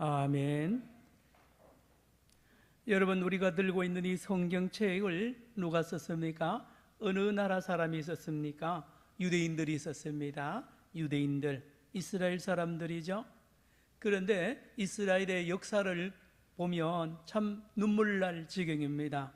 아멘. 여러분, 우리가 들고 있는 이 성경책을 누가 썼습니까? 어느 나라 사람이 썼습니까? 유대인들이 썼습니다. 유대인들, 이스라엘 사람들이죠. 그런데 이스라엘의 역사를 보면 참 눈물 날 지경입니다.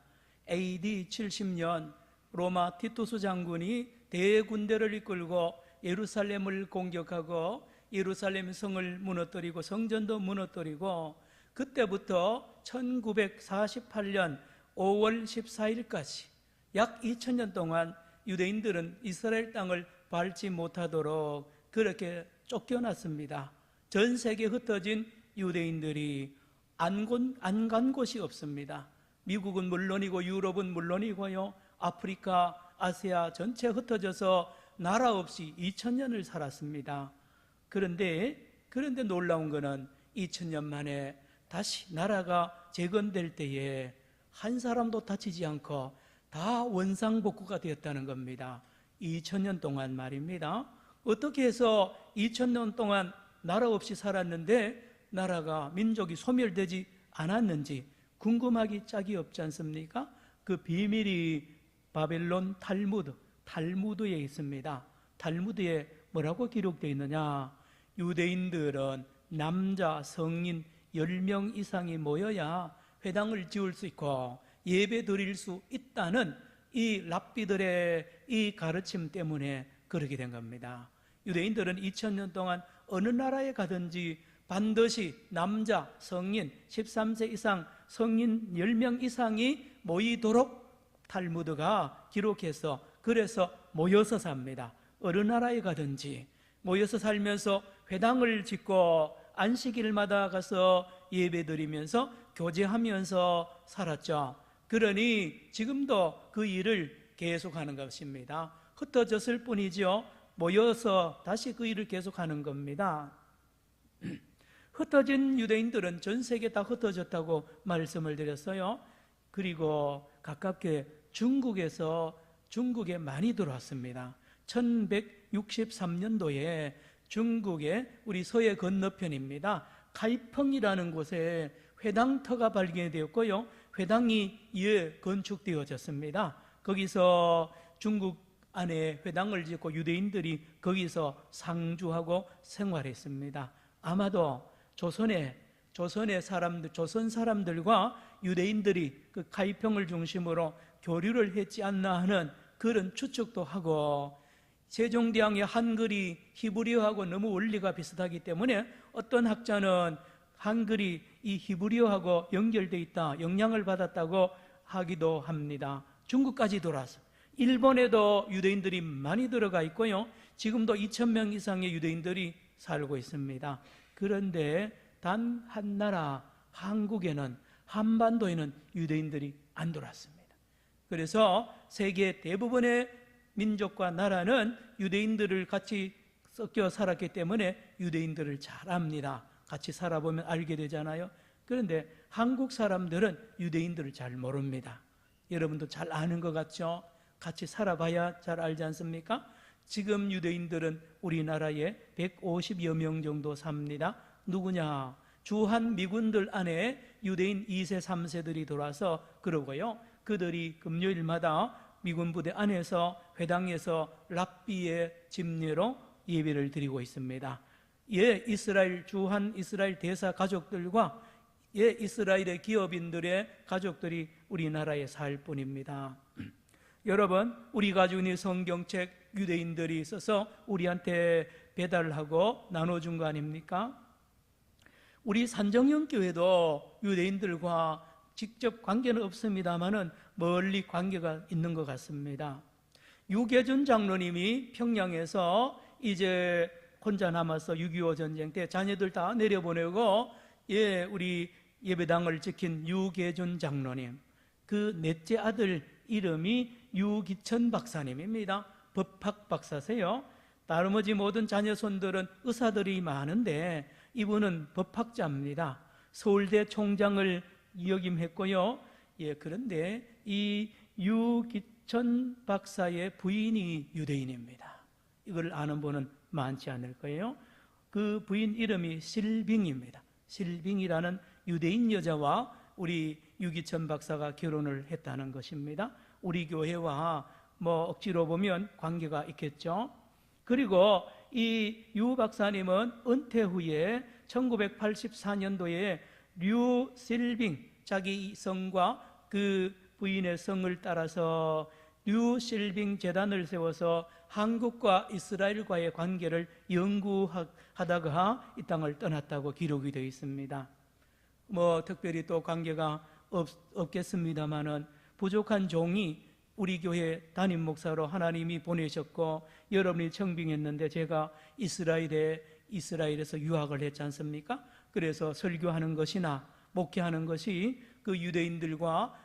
AD 70년 로마 티투스 장군이 대군대를 이끌고 예루살렘을 공격하고 예루살렘 성을 무너뜨리고 성전도 무너뜨리고, 그때부터 1948년 5월 14일까지 약 2000년 동안 유대인들은 이스라엘 땅을 밟지 못하도록 그렇게 쫓겨났습니다. 전 세계에 흩어진 유대인들이 안 간 곳이 없습니다. 미국은 물론이고 유럽은 물론이고요, 아프리카, 아시아 전체 흩어져서 나라 없이 2000년을 살았습니다. 그런데 놀라운 것은 2000년 만에 다시 나라가 재건될 때에 한 사람도 다치지 않고 다 원상복구가 되었다는 겁니다. 2000년 동안 말입니다. 어떻게 해서 2000년 동안 나라 없이 살았는데 나라가, 민족이 소멸되지 않았는지 궁금하기 짝이 없지 않습니까? 그 비밀이 바벨론 탈무드에 있습니다. 탈무드에 뭐라고 기록되어 있느냐? 유대인들은 남자 성인 10명 이상이 모여야 회당을 지을 수 있고 예배 드릴 수 있다는 이 랍비들의 이 가르침 때문에 그렇게 된 겁니다. 유대인들은 2000년 동안 어느 나라에 가든지 반드시 남자 성인 13세 이상 성인 10명 이상이 모이도록 탈무드가 기록해서, 그래서 모여서 삽니다. 어느 나라에 가든지 모여서 살면서 회당을 짓고 안식일마다 가서 예배드리면서 교제하면서 살았죠. 그러니 지금도 그 일을 계속하는 것입니다. 흩어졌을 뿐이죠. 모여서 다시 그 일을 계속하는 겁니다. 흩어진 유대인들은 전 세계 다 흩어졌다고 말씀을 드렸어요. 그리고 가깝게 중국에 많이 들어왔습니다. 1163년도에 중국의 우리 서해 건너편입니다. 카이펑이라는 곳에 회당터가 발견되었고요, 회당이 건축되어졌습니다. 거기서 중국 안에 회당을 짓고 유대인들이 거기서 상주하고 생활했습니다. 아마도 조선 사람들과 유대인들이 그 카이평을 중심으로 교류를 했지 않나 하는 그런 추측도 하고, 세종대왕의 한글이 히브리어하고 너무 원리가 비슷하기 때문에 어떤 학자는 한글이 이 히브리어하고 연결되어 있다, 영향을 받았다고 하기도 합니다. 중국까지 돌아서 일본에도 유대인들이 많이 들어가 있고요, 지금도 2000명 이상의 유대인들이 살고 있습니다. 그런데 단 한 나라, 한반도에는 유대인들이 안 들어왔습니다. 그래서 세계 대부분의 민족과 나라는 유대인들을 같이 섞여 살았기 때문에 유대인들을 잘 압니다. 같이 살아보면 알게 되잖아요. 그런데 한국 사람들은 유대인들을 잘 모릅니다. 여러분도 잘 아는 것 같죠? 같이 살아봐야 잘 알지 않습니까? 지금 유대인들은 우리나라에 150여 명 정도 삽니다. 누구냐? 주한 미군들 안에 유대인 2세, 3세들이 들어와서 그러고요, 그들이 금요일마다 미군 부대 안에서 회당에서 랍비의 집례로 예배를 드리고 있습니다. 주한 이스라엘 대사 가족들과 이스라엘의 기업인들의 가족들이 우리나라에 살 뿐입니다. 여러분, 우리가 가지고 있는 성경책 유대인들이 있어서 우리한테 배달하고 나눠준 거 아닙니까? 우리 산정형교회도 유대인들과 직접 관계는 없습니다만은 멀리 관계가 있는 것 같습니다. 유계준 장로님이 평양에서 이제 혼자 남아서 6.25 전쟁 때 자녀들 다 내려보내고 우리 예배당을 지킨 유계준 장로님, 그 넷째 아들 이름이 유기천 박사님입니다. 법학 박사세요. 나머지 모든 자녀손들은 의사들이 많은데 이분은 법학자입니다. 서울대 총장을 역임했고요. 그런데 이 유기천 박사의 부인이 유대인입니다. 이걸 아는 분은 많지 않을 거예요. 그 부인 이름이 실빙입니다. 실빙이라는 유대인 여자와 우리 유기천 박사가 결혼을 했다는 것입니다. 우리 교회와 뭐 억지로 보면 관계가 있겠죠. 그리고 이 유 박사님은 은퇴 후에 1984년도에 류 실빙, 자기 성과 그 부인의 성을 따라서 류 실빙 재단을 세워서 한국과 이스라엘과의 관계를 연구하다가 이 땅을 떠났다고 기록이 되어 있습니다. 뭐 특별히 또 관계가 없겠습니다만은 부족한 종이 우리 교회 담임 목사로 하나님이 보내셨고 여러분이 청빙했는데 제가 이스라엘에서 유학을 했지 않습니까? 그래서 설교하는 것이나 목회하는 것이 그 유대인들과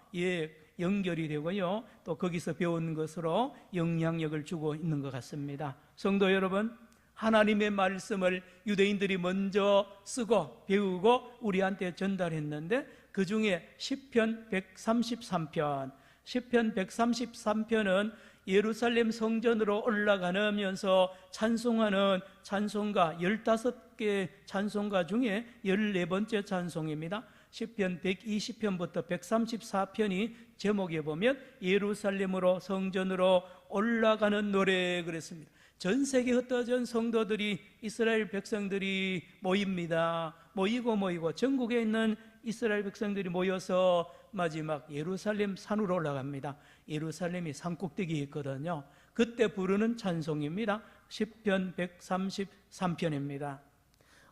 연결이 되고요, 또 거기서 배운 것으로 영향력을 주고 있는 것 같습니다. 성도 여러분, 하나님의 말씀을 유대인들이 먼저 쓰고 배우고 우리한테 전달했는데 그 중에 시편 133편은 예루살렘 성전으로 올라가면서 찬송하는 찬송가 15개 찬송가 중에 14번째 찬송입니다. 시편 120편부터 134편이 제목에 보면 예루살렘으로 성전으로 올라가는 노래 그랬습니다. 전 세계 흩어진 성도들이, 이스라엘 백성들이 모입니다. 모이고 전국에 있는 이스라엘 백성들이 모여서 마지막 예루살렘 산으로 올라갑니다. 예루살렘이 산꼭대기에 있거든요. 그때 부르는 찬송입니다. 시편 133편입니다.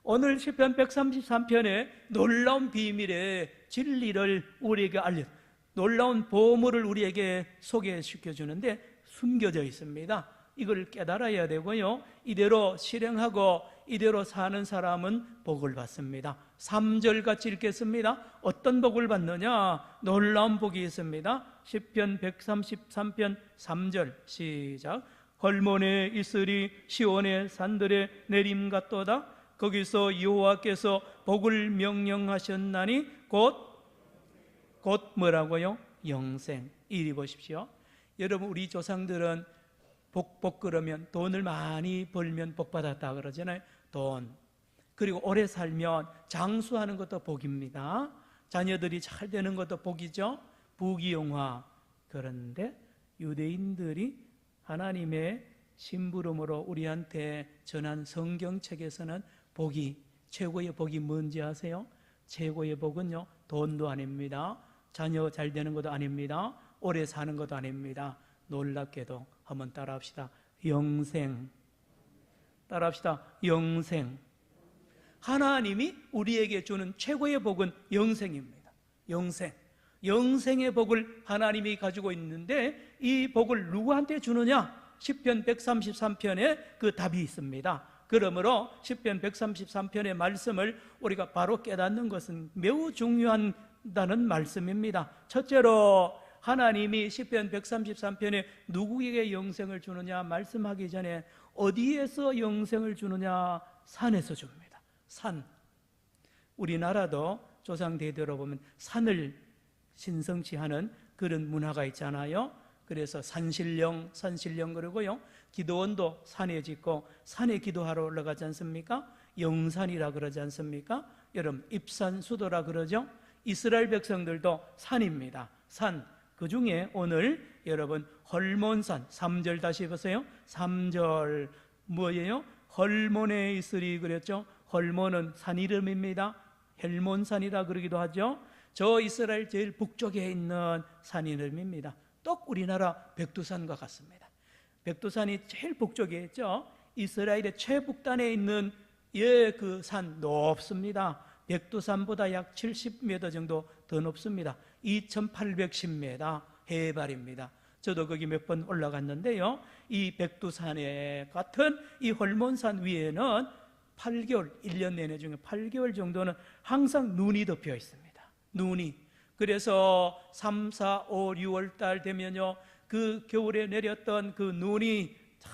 오늘 시편 133편에 놀라운 비밀의 진리를 우리에게 놀라운 보물을 우리에게 소개시켜 주는데 숨겨져 있습니다. 이걸 깨달아야 되고요, 이대로 실행하고 이대로 사는 사람은 복을 받습니다. 3절 같이 읽겠습니다. 어떤 복을 받느냐? 놀라운 복이 있습니다. 시편 133편 3절 시작. 헐몬에 있으리 시온의 산들에 내림 같도다. 거기서 여호와께서 복을 명령하셨나니 곧 뭐라고요? 영생. 이리 보십시오. 여러분, 우리 조상들은 복 그러면 돈을 많이 벌면 복 받았다 그러잖아요. 돈. 그리고 오래 살면 장수하는 것도 복입니다. 자녀들이 잘 되는 것도 복이죠. 부귀영화. 그런데 유대인들이 하나님의 심부름으로 우리한테 전한 성경책에서는 최고의 복이 뭔지 아세요? 최고의 복은요, 돈도 아닙니다. 자녀 잘 되는 것도 아닙니다. 오래 사는 것도 아닙니다. 놀랍게도 한번 따라합시다. 영생. 따라합시다. 영생. 하나님이 우리에게 주는 최고의 복은 영생입니다. 영생의 복을 하나님이 가지고 있는데 이 복을 누구한테 주느냐? 시편 133편에 그 답이 있습니다. 그러므로 시편 133편의 말씀을 우리가 바로 깨닫는 것은 매우 중요하다는 말씀입니다. 첫째로 하나님이 시편 133편에 누구에게 영생을 주느냐 말씀하기 전에 어디에서 영생을 주느냐? 산에서 줍니다. 산. 우리나라도 조상 대대로 보면 산을 신성시하는 그런 문화가 있잖아요. 그래서 산신령 그러고요, 기도원도 산에 짓고 산에 기도하러 올라가지 않습니까? 영산이라 그러지 않습니까? 여러분, 입산수도라 그러죠. 이스라엘 백성들도 산입니다. 산. 그 중에 오늘 여러분 헐몬산 3절 다시 보세요. 3절 뭐예요? 헐몬에 있으리 그랬죠. 헐몬은 산 이름입니다. 헬몬산이라 그러기도 하죠. 저 이스라엘 제일 북쪽에 있는 산 이름입니다. 똑 우리나라 백두산과 같습니다. 백두산이 제일 북쪽에 있죠. 이스라엘의 최북단에 있는 그 산 높습니다. 백두산보다 약 70m 정도 더 높습니다. 2810m 해발입니다. 저도 거기 몇 번 올라갔는데요, 이 백두산에 같은 이 헐몬산 위에는 8개월, 1년 내내 중에 8개월 정도는 항상 눈이 덮여 있습니다. 눈이. 그래서 3, 4, 5, 6월 달 되면요, 그 겨울에 내렸던 그 눈이 다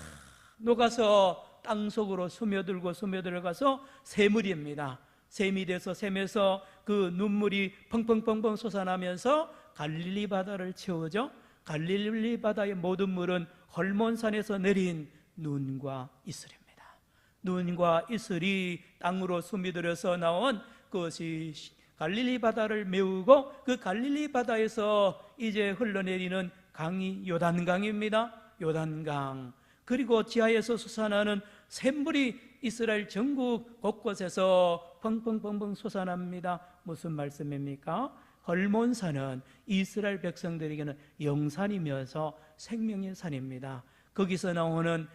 녹아서 땅속으로 스며들어가서 샘물입니다. 샘이 돼서 샘에서 그 눈물이 펑펑펑펑 솟아나면서 갈릴리 바다를 채우죠. 갈릴리 바다의 모든 물은 헐몬산에서 내린 눈과 이슬입니다. 눈과 이슬이 땅으로 스며들어서 나온 그것이 갈릴리 바다를 메우고 그 갈릴리 바다에서 이제 흘러내리는 강이 요단강입니다. 요단강. 그리고 지하에서 솟아나는 샘물이 이스라엘 전국 곳곳에서 펑펑펑펑 솟아납니다. 무슨 말씀입니까? 헐몬산은 이스라엘 백성들에게는 영산이면서 생명의 산입니다. 거기서 나오는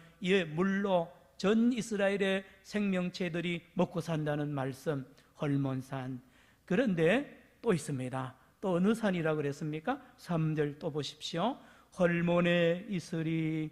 물로 전 이스라엘의 생명체들이 먹고 산다는 말씀, 헐몬산. 그런데 또 있습니다. 또 어느 산이라 그랬습니까? 3절 또 보십시오. 헐몬에 있으리.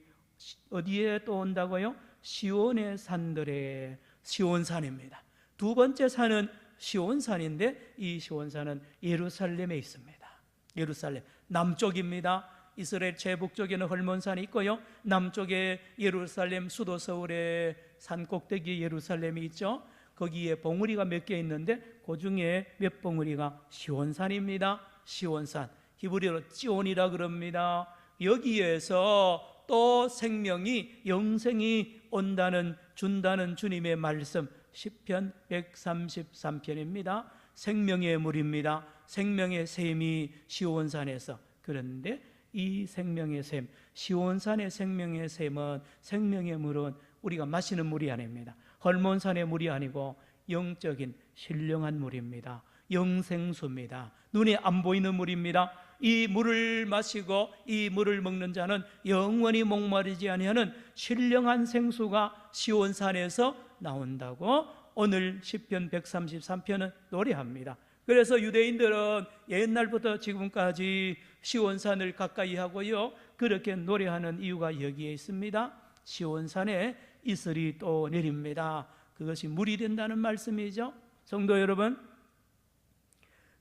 어디에 또 온다고요? 시온의 산들에. 시온산입니다. 두 번째 산은 시온산인데 이 시온산은 예루살렘에 있습니다. 예루살렘 남쪽입니다. 이스라엘 최북쪽에는 헐몬산이 있고요, 남쪽에 예루살렘 수도 서울의 산 꼭대기 예루살렘이 있죠. 거기에 봉우리가 몇 개 있는데 그 중에 몇 봉우리가 시온산입니다. 시온산, 히브리어로 찌온이라 그럽니다. 여기에서 또 생명이, 영생이 온다는, 준다는 주님의 말씀, 시편 133편입니다. 생명의 물입니다. 생명의 샘이 시온산에서. 그런데 이 생명의 샘, 시온산의 생명의 샘은, 생명의 물은 우리가 마시는 물이 아닙니다. 헐몬산의 물이 아니고 영적인 신령한 물입니다. 영생수입니다. 눈에 안 보이는 물입니다. 이 물을 마시고 이 물을 먹는 자는 영원히 목마르지 아니하는 신령한 생수가 시온산에서 나온다고 오늘 시편 133편은 노래합니다. 그래서 유대인들은 옛날부터 지금까지 시온산을 가까이 하고요, 그렇게 노래하는 이유가 여기에 있습니다. 시온산에 이슬이 또 내립니다. 그것이 물이 된다는 말씀이죠. 성도 여러분,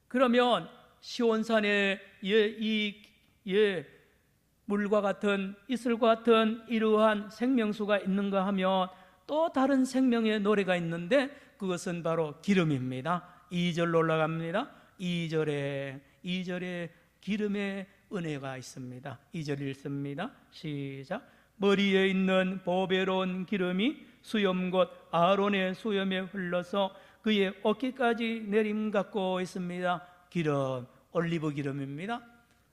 그러면 시온산에 물과 같은, 이슬과 같은 이러한 생명수가 있는가 하면 또 다른 생명의 노래가 있는데 그것은 바로 기름입니다. 2절로 올라갑니다. 2절에 기름의 은혜가 있습니다. 2절 읽습니다. 시작. 머리에 있는 보배로운 기름이 수염 곧 아론의 수염에 흘러서 그의 어깨까지 내림 갖고 있습니다. 기름, 올리브 기름입니다.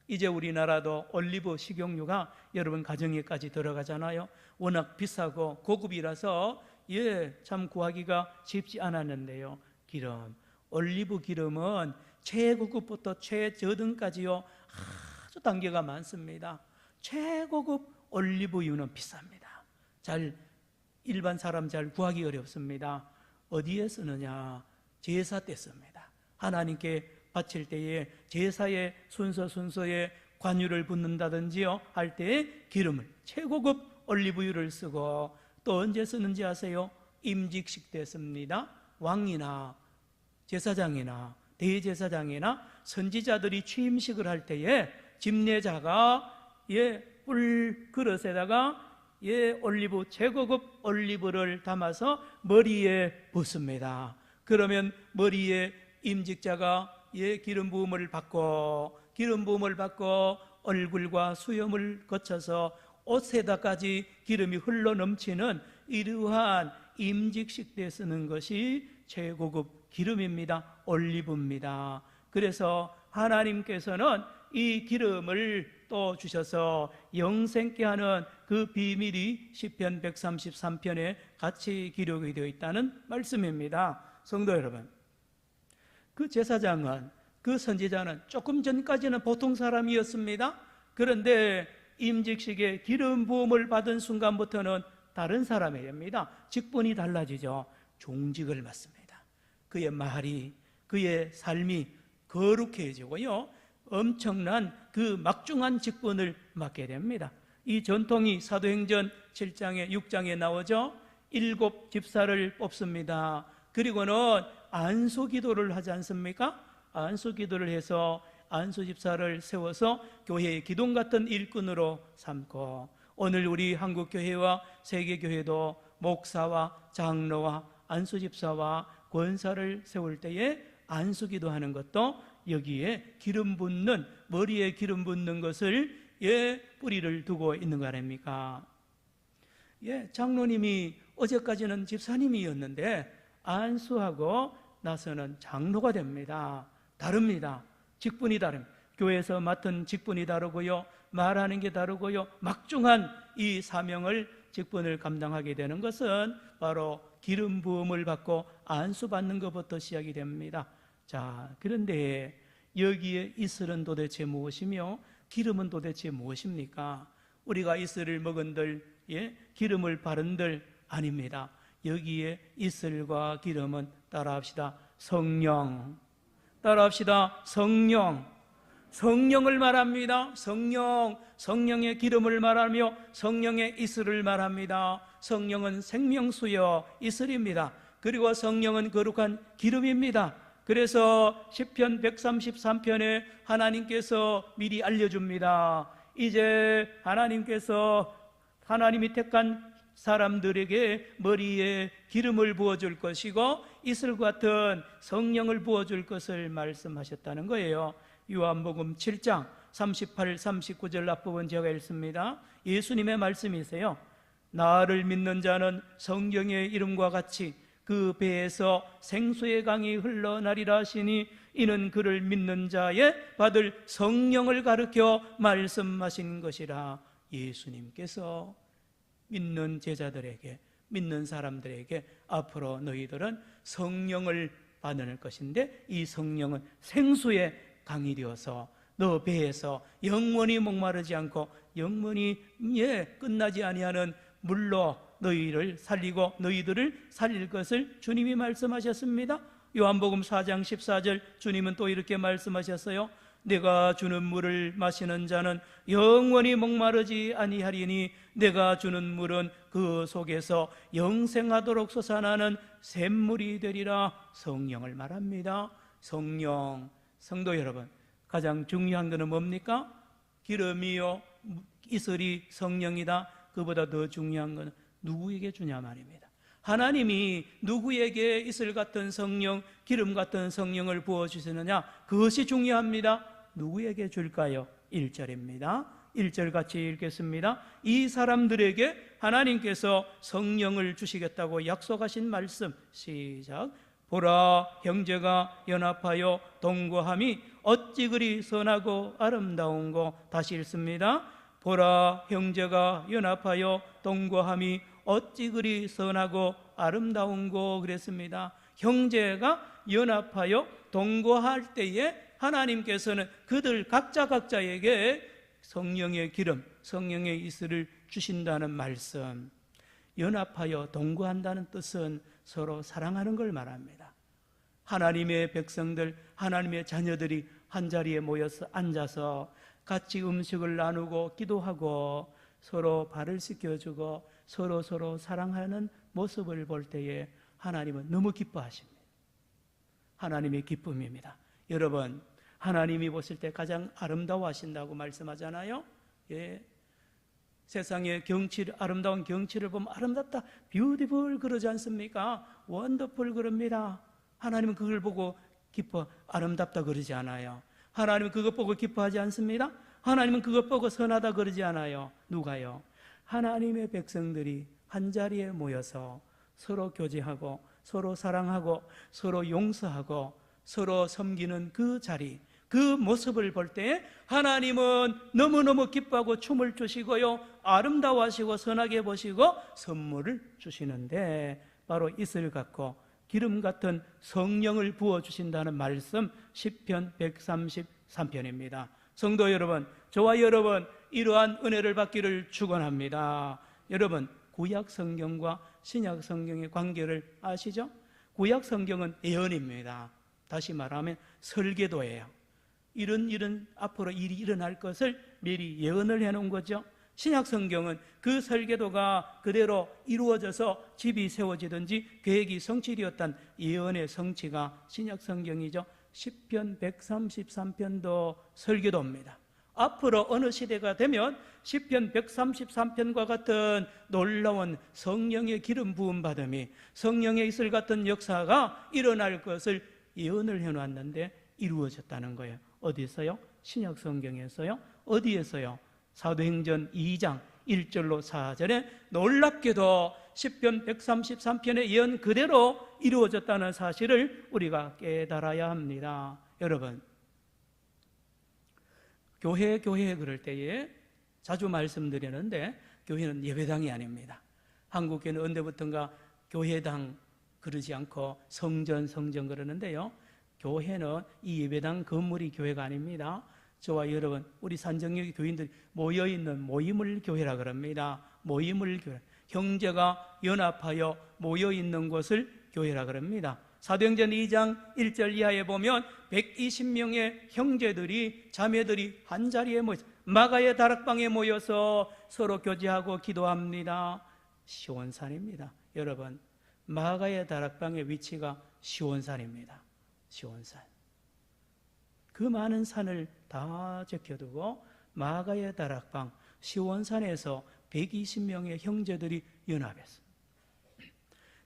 이제 우리나라도 올리브 식용유가 여러분 가정에까지 들어가잖아요. 워낙 비싸고 고급이라서 참 구하기가 쉽지 않았는데요. 기름, 올리브 기름은 최고급부터 최저등까지요, 아주 단계가 많습니다. 최고급 올리브유는 비쌉니다. 일반 사람 잘 구하기 어렵습니다. 어디에 쓰느냐? 제사 때 씁니다. 하나님께 바칠 때에 제사의 순서에 관유를 붓는다든지요 할 때에 기름을, 최고급 올리브유를 쓰고, 또 언제 쓰는지 아세요? 임직식 때 씁니다. 왕이나 제사장이나 대제사장이나 선지자들이 취임식을 할 때에 집례자가 뿔 그릇에다가 올리브, 최고급 올리브를 담아서 머리에 붓습니다. 그러면 머리에 임직자가 기름 부음을 받고 얼굴과 수염을 거쳐서 옷에다까지 기름이 흘러 넘치는 이러한 임직식 때 쓰는 것이 최고급 기름입니다. 올리브입니다. 그래서 하나님께서는 이 기름을 또 주셔서 영생케 하는 그 비밀이 시편 133편에 같이 기록이 되어 있다는 말씀입니다. 성도 여러분, 그 제사장은, 그 선지자는 조금 전까지는 보통 사람이었습니다. 그런데 임직식에 기름 부음을 받은 순간부터는 다른 사람이 됩니다. 직분이 달라지죠. 종직을 받습니다. 그의 말이, 그의 삶이 거룩해지고요, 엄청난 그 막중한 직분을 맡게 됩니다. 이 전통이 사도행전 7장에 6장에 나오죠. 7 집사를 뽑습니다. 그리고는 안수기도를 하지 않습니까? 안수기도를 해서 안수집사를 세워서 교회의 기둥 같은 일꾼으로 삼고, 오늘 우리 한국교회와 세계교회도 목사와 장로와 안수집사와 권사를 세울 때에 안수기도하는 것도 여기에 기름 붓는, 머리에 기름 붓는 것을 뿌리를 두고 있는 거 아닙니까? 장로님이 어제까지는 집사님이었는데 안수하고 나서는 장로가 됩니다. 다릅니다. 직분이 다릅니다. 교회에서 맡은 직분이 다르고요, 말하는 게 다르고요, 막중한 이 사명을, 직분을 감당하게 되는 것은 바로 기름 부음을 받고 안수받는 것부터 시작이 됩니다. 자, 그런데 여기에 이슬은 도대체 무엇이며 기름은 도대체 무엇입니까? 우리가 이슬을 먹은들, 기름을 바른들 아닙니다. 여기에 이슬과 기름은 따라합시다. 성령. 따라합시다. 성령. 성령을 말합니다. 성령의 기름을 말하며 성령의 이슬을 말합니다. 성령은 생명수여 이슬입니다. 그리고 성령은 거룩한 기름입니다. 그래서 시편 133편에 하나님께서 미리 알려줍니다. 이제 하나님이 택한 사람들에게 머리에 기름을 부어줄 것이고 이슬 같은 성령을 부어줄 것을 말씀하셨다는 거예요. 요한복음 7장 38, 39절 앞부분 제가 읽습니다. 예수님의 말씀이세요. 나를 믿는 자는 성경의 이름과 같이 그 배에서 생수의 강이 흘러나리라 하시니 이는 그를 믿는 자의 받을 성령을 가르쳐 말씀하신 것이라. 예수님께서 믿는 제자들에게, 믿는 사람들에게 앞으로 너희들은 성령을 받을 것인데 이 성령은 생수의 강이 되어서 너 배에서 영원히 목마르지 않고 영원히 끝나지 아니하는 물로 너희를 살리고 너희들을 살릴 것을 주님이 말씀하셨습니다. 요한복음 4장 14절 주님은 또 이렇게 말씀하셨어요. 내가 주는 물을 마시는 자는 영원히 목마르지 아니하리니 내가 주는 물은 그 속에서 영생하도록 솟아나는 샘물이 되리라. 성령을 말합니다. 성령. 성도 여러분, 가장 중요한 것은 뭡니까? 기름이요 이슬이 성령이다. 그보다 더 중요한 것은 누구에게 주냐 말입니다. 하나님이 누구에게 이슬 같은 성령, 기름 같은 성령을 부어주시느냐, 그것이 중요합니다. 누구에게 줄까요? 1절입니다 1절 같이 읽겠습니다. 이 사람들에게 하나님께서 성령을 주시겠다고 약속하신 말씀, 시작. 보라, 형제가 연합하여 동거함이 어찌 그리 선하고 아름다운고. 다시 읽습니다. 보라, 형제가 연합하여 동거함이 어찌 그리 선하고 아름다운고. 그랬습니다. 형제가 연합하여 동거할 때에 하나님께서는 그들 각자에게 성령의 기름, 성령의 이슬을 주신다는 말씀. 연합하여 동거한다는 뜻은 서로 사랑하는 걸 말합니다. 하나님의 백성들, 하나님의 자녀들이 한자리에 모여서 앉아서 같이 음식을 나누고 기도하고 서로 발을 씻겨주고 서로 사랑하는 모습을 볼 때에 하나님은 너무 기뻐하십니다. 하나님의 기쁨입니다. 여러분, 하나님이 보실 때 가장 아름다워하신다고 말씀하잖아요. 예. 세상의 아름다운 경치를 보면 아름답다, 뷰티풀 그러지 않습니까? 원더풀 그럽니다. 하나님은 그걸 보고 아름답다 그러지 않아요. 하나님은 그것 보고 기뻐하지 않습니다. 하나님은 그것 보고 선하다 그러지 않아요. 누가요? 하나님의 백성들이 한자리에 모여서 서로 교제하고 서로 사랑하고 서로 용서하고 서로 섬기는 그 자리, 그 모습을 볼 때 하나님은 너무너무 기뻐하고 춤을 추시고요, 아름다워하시고 선하게 보시고 선물을 주시는데 바로 이슬 같고 기름 같은 성령을 부어주신다는 말씀, 시편 133편입니다. 성도 여러분, 저와 여러분 이러한 은혜를 받기를 축원합니다. 여러분, 구약 성경과 신약 성경의 관계를 아시죠? 구약 성경은 예언입니다. 다시 말하면 설계도예요. 이런 앞으로 일이 일어날 것을 미리 예언을 해놓은 거죠. 신약 성경은 그 설계도가 그대로 이루어져서 집이 세워지든지 계획이 성취되었던 예언의 성취가 신약 성경이죠. 시편 133편도 설계도입니다. 앞으로 어느 시대가 되면 시편 133편과 같은 놀라운 성령의 기름 부음 받음이, 성령의 이슬 같은 역사가 일어날 것을 예언을 해놨는데 이루어졌다는 거예요. 어디서요? 신약 성경에서요? 어디에서요? 사도행전 2장 1절로 4절에 놀랍게도 시편 133편의 예언 그대로 이루어졌다는 사실을 우리가 깨달아야 합니다. 여러분, 교회 그럴 때에 자주 말씀드리는데 교회는 예배당이 아닙니다. 한국교회는 언제부턴가 교회당 그러지 않고 성전 그러는데요, 교회는 이 예배당 건물이 교회가 아닙니다. 저와 여러분, 우리 산정역 교인들이 모여있는 모임을 교회라 그럽니다. 모임을 교회, 형제가 연합하여 모여있는 곳을 교회라 그럽니다. 사도행전 2장 1절 이하에 보면 120명의 형제들이, 자매들이 한자리에 모여서 마가의 다락방에 모여서 서로 교제하고 기도합니다. 시온산입니다. 여러분, 마가의 다락방의 위치가 시온산입니다. 시온산. 그 많은 산을 다 제껴두고 마가의 다락방 시온산에서 120명의 형제들이 연합했습니다.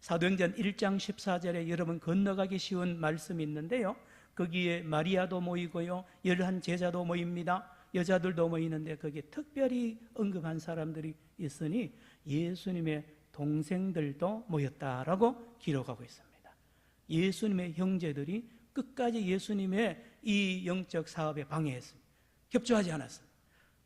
사도행전 1장 14절에 여러분 건너가기 쉬운 말씀이 있는데요, 거기에 마리아도 모이고요, 11 제자도 모입니다. 여자들도 모이는데 거기에 특별히 언급한 사람들이 있으니 예수님의 동생들도 모였다라고 기록하고 있습니다. 예수님의 형제들이 끝까지 예수님의 이 영적 사업에 방해했습니다. 협조하지 않았습니다.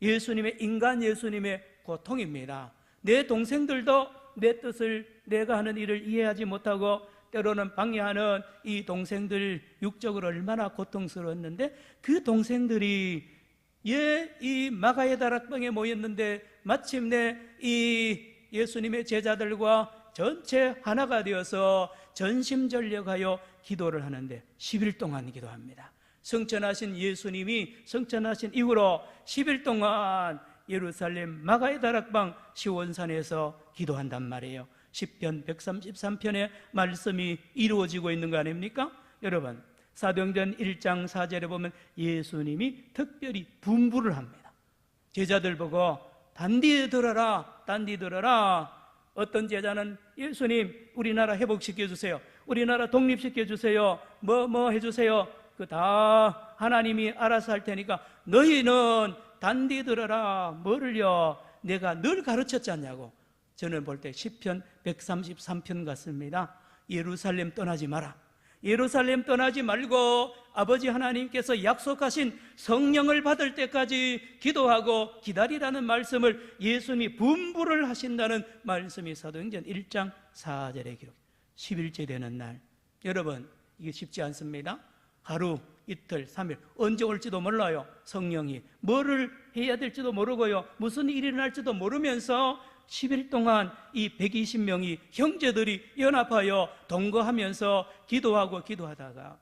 예수님의 고통입니다. 내 동생들도 내 뜻을, 내가 하는 일을 이해하지 못하고 때로는 방해하는 이 동생들, 육적으로 얼마나 고통스러웠는데 그 동생들이 이 마가의 다락방에 모였는데 마침내 이 예수님의 제자들과 전체 하나가 되어서 전심전력하여 기도를 하는데 10일 동안 기도합니다. 성천하신 예수님이 성천하신 이후로 10일 동안 예루살렘 마가의 다락방 시온산에서 기도한단 말이에요. 시편 133편의 말씀이 이루어지고 있는 거 아닙니까? 여러분, 사도행전 1장 4절에 보면 예수님이 특별히 분부를 합니다. 제자들 보고 단디 들어라, 단디 들어라. 어떤 제자는 예수님 우리나라 회복시켜 주세요, 우리나라 독립시켜 주세요, 뭐 해주세요. 그 다 하나님이 알아서 할 테니까 너희는 단디 들어라. 뭐를요? 내가 늘 가르쳤지 않냐고. 저는 볼 때 시편 133편 같습니다. 예루살렘 떠나지 마라. 예루살렘 떠나지 말고 아버지 하나님께서 약속하신 성령을 받을 때까지 기도하고 기다리라는 말씀을 예수님이 분부를 하신다는 말씀이 사도행전 1장 4절에 기록. 10일째 되는 날, 여러분 이게 쉽지 않습니다. 하루, 이틀, 3일 언제 올지도 몰라요. 성령이 뭐를 해야 될지도 모르고요, 무슨 일이 일어날지도 모르면서 10일 동안 이 120명이 형제들이 연합하여 동거하면서 기도하다가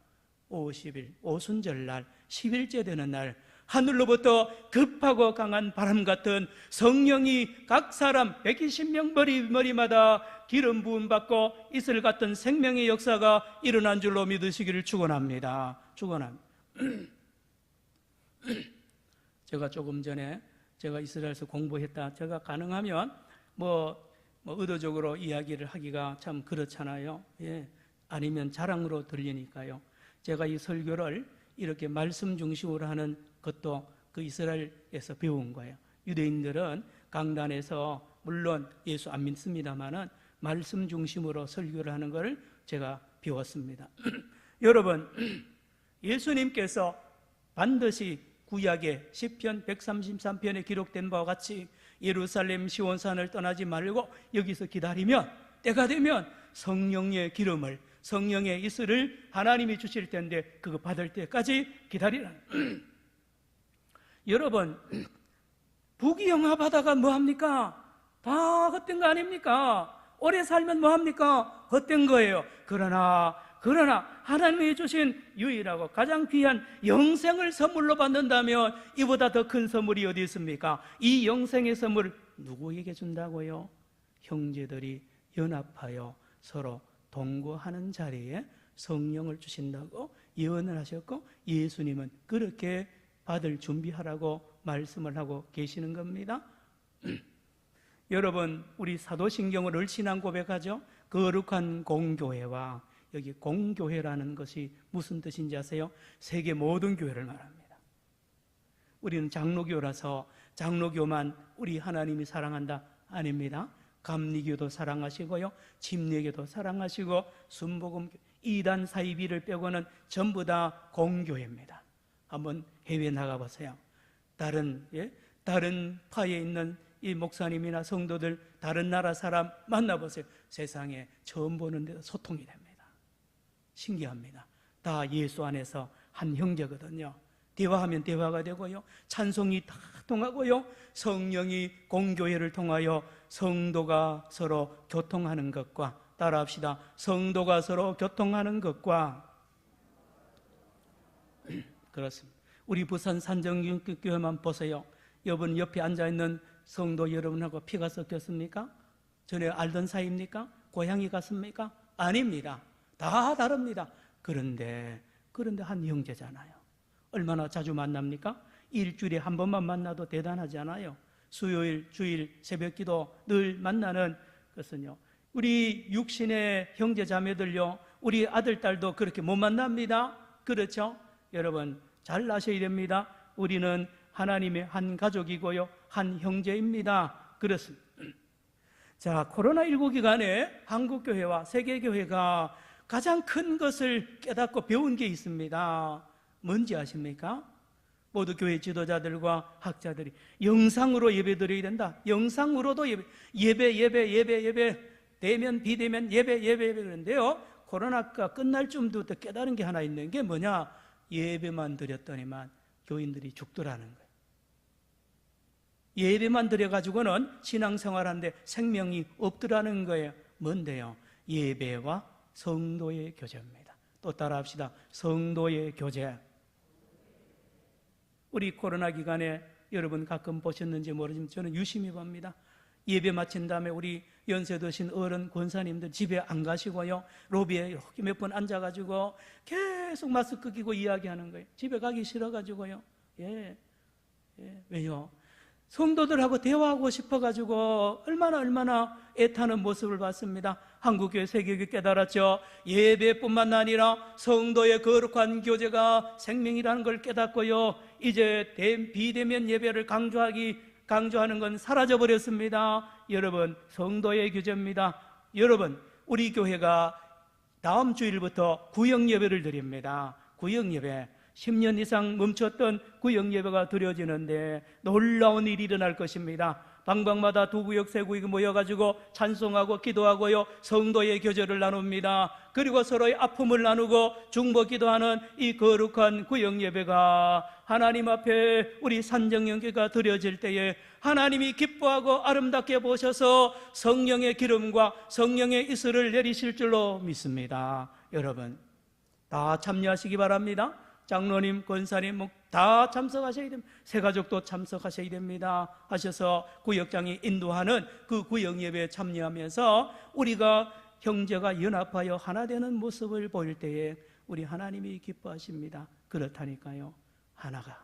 50일 오순절날 10일째 되는 날 하늘로부터 급하고 강한 바람 같은 성령이 각 사람 120명 머리마다 기름 부음 받고 이슬 같은 생명의 역사가 일어난 줄로 믿으시기를 축원합니다. 제가 조금 전에 제가 이스라엘에서 공부했다, 제가 가능하면 의도적으로 이야기를 하기가 참 그렇잖아요. 예. 아니면 자랑으로 들리니까요. 제가 이 설교를 이렇게 말씀 중심으로 하는 것도 그 이스라엘에서 배운 거예요. 유대인들은 강단에서 물론 예수 안 믿습니다만은 말씀 중심으로 설교를 하는 것을 제가 배웠습니다. 여러분, 예수님께서 반드시 구약의 시편 133편에 기록된 바와 같이 예루살렘 시온산을 떠나지 말고 여기서 기다리면 때가 되면 성령의 기름을, 성령의 이슬을 하나님이 주실 텐데 그거 받을 때까지 기다리라. 여러분, 부귀영화받아가 뭐합니까? 다 헛된 거 아닙니까? 오래 살면 뭐합니까? 헛된 거예요. 그러나 하나님이 주신 유일하고 가장 귀한 영생을 선물로 받는다면 이보다 더 큰 선물이 어디 있습니까? 이 영생의 선물을 누구에게 준다고요? 형제들이 연합하여 서로 동거하는 자리에 성령을 주신다고 예언을 하셨고, 예수님은 그렇게 받을 준비하라고 말씀을 하고 계시는 겁니다. 여러분, 우리 사도신경을 을신앙 고백하죠. 거룩한 공교회와, 여기 공교회라는 것이 무슨 뜻인지 아세요? 세계 모든 교회를 말합니다. 우리는 장로교라서 장로교만 우리 하나님이 사랑한다? 아닙니다. 감리교도 사랑하시고요, 침례교도 사랑하시고, 순복음, 이단 사이비를 빼고는 전부 다 공교회입니다. 한번 해외 나가보세요. 다른 파에 있는 이 목사님이나 성도들, 다른 나라 사람 만나보세요. 세상에 처음 보는데도 소통이 됩니다. 신기합니다. 다 예수 안에서 한 형제거든요. 대화하면 대화가 되고요, 찬송이 다 통하고요, 성령이 공교회를 통하여 성도가 서로 교통하는 것과, 따라합시다, 성도가 서로 교통하는 것과, 그렇습니다. 우리 부산 산정교회만 보세요. 여러분 옆에 앉아있는 성도 여러분하고 피가 섞였습니까? 전에 알던 사이입니까? 고향이 같습니까? 아닙니다. 다 다릅니다. 그런데 한 형제잖아요. 얼마나 자주 만납니까? 일주일에 한 번만 만나도 대단하잖아요. 수요일, 주일, 새벽기도 늘 만나는 것은요, 우리 육신의 형제 자매들요, 우리 아들, 딸도 그렇게 못 만납니다. 그렇죠? 여러분 잘 아셔야 됩니다. 우리는 하나님의 한 가족이고요, 한 형제입니다. 그렇습니다. 자, 코로나19 기간에 한국교회와 세계교회가 가장 큰 것을 깨닫고 배운 게 있습니다. 뭔지 아십니까? 모두 교회 지도자들과 학자들이 영상으로 예배 드려야 된다. 영상으로도 예배, 대면 비대면 예배 그런데요, 코로나가 끝날 쯤부터 깨달은 게 하나 있는 게 뭐냐? 예배만 드렸더니만 교인들이 죽더라는 거예요. 예배만 드려가지고는 신앙생활하는데 생명이 없더라는 거예요. 뭔데요? 예배와 성도의 교제입니다. 또 따라합시다. 성도의 교제. 우리 코로나 기간에 여러분 가끔 보셨는지 모르지만 저는 유심히 봅니다. 예배 마친 다음에 우리 연세 드신 어른 권사님들 집에 안 가시고요, 로비에 이렇게 몇 번 앉아가지고 계속 마스크 끼고 이야기하는 거예요. 집에 가기 싫어가지고요. 왜요? 성도들하고 대화하고 싶어가지고 얼마나 애타는 모습을 봤습니다. 한국교회, 세계교회 깨달았죠. 예배뿐만 아니라 성도의 거룩한 교제가 생명이라는 걸 깨닫고요, 이제 비대면 예배를 강조하는 건 사라져버렸습니다. 여러분, 성도의 교제입니다. 여러분, 우리 교회가 다음 주일부터 구역예배를 드립니다. 구역예배, 10년 이상 멈췄던 구역예배가 드려지는데 놀라운 일이 일어날 것입니다. 방방마다 두 구역, 세 구역이 모여가지고 찬송하고 기도하고요, 성도의 교제를 나눕니다. 그리고 서로의 아픔을 나누고 중보 기도하는 이 거룩한 구역예배가 하나님 앞에 우리 산정영교가 드려질 때에 하나님이 기뻐하고 아름답게 보셔서 성령의 기름과 성령의 이슬을 내리실 줄로 믿습니다. 여러분 다 참여하시기 바랍니다. 장로님, 권사님 다 참석하셔야 됩니다. 새가족도 참석하셔야 됩니다. 하셔서 구역장이 인도하는 그 구역예배에 참여하면서 우리가 형제가 연합하여 하나 되는 모습을 보일 때에 우리 하나님이 기뻐하십니다. 그렇다니까요. 하나가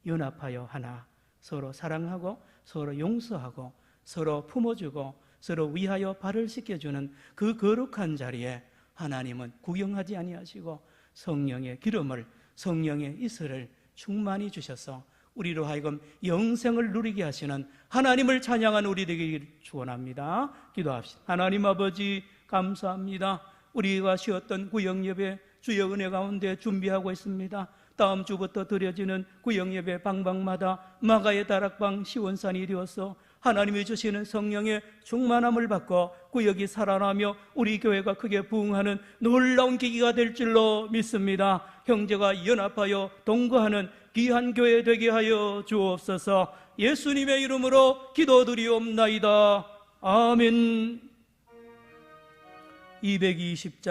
연합하여 하나, 서로 사랑하고 서로 용서하고 서로 품어주고 서로 위하여 발을 씻겨주는 그 거룩한 자리에 하나님은 구경하지 아니하시고 성령의 기름을, 성령의 이슬을 충만히 주셔서 우리로 하여금 영생을 누리게 하시는 하나님을 찬양하는 우리 되기를 축원합니다. 기도합시다. 하나님 아버지 감사합니다. 우리가 쉬었던 구역예배 주여 은혜 가운데 준비하고 있습니다. 다음 주부터 드려지는 구역예배 방방마다 마가의 다락방 시원산이 되어서 하나님이 주시는 성령의 충만함을 받고 구역이 살아나며 우리 교회가 크게 부흥하는 놀라운 계기가 될 줄로 믿습니다. 형제가 연합하여 동거하는 귀한 교회 되게 하여 주옵소서. 예수님의 이름으로 기도드리옵나이다. 아멘. 220장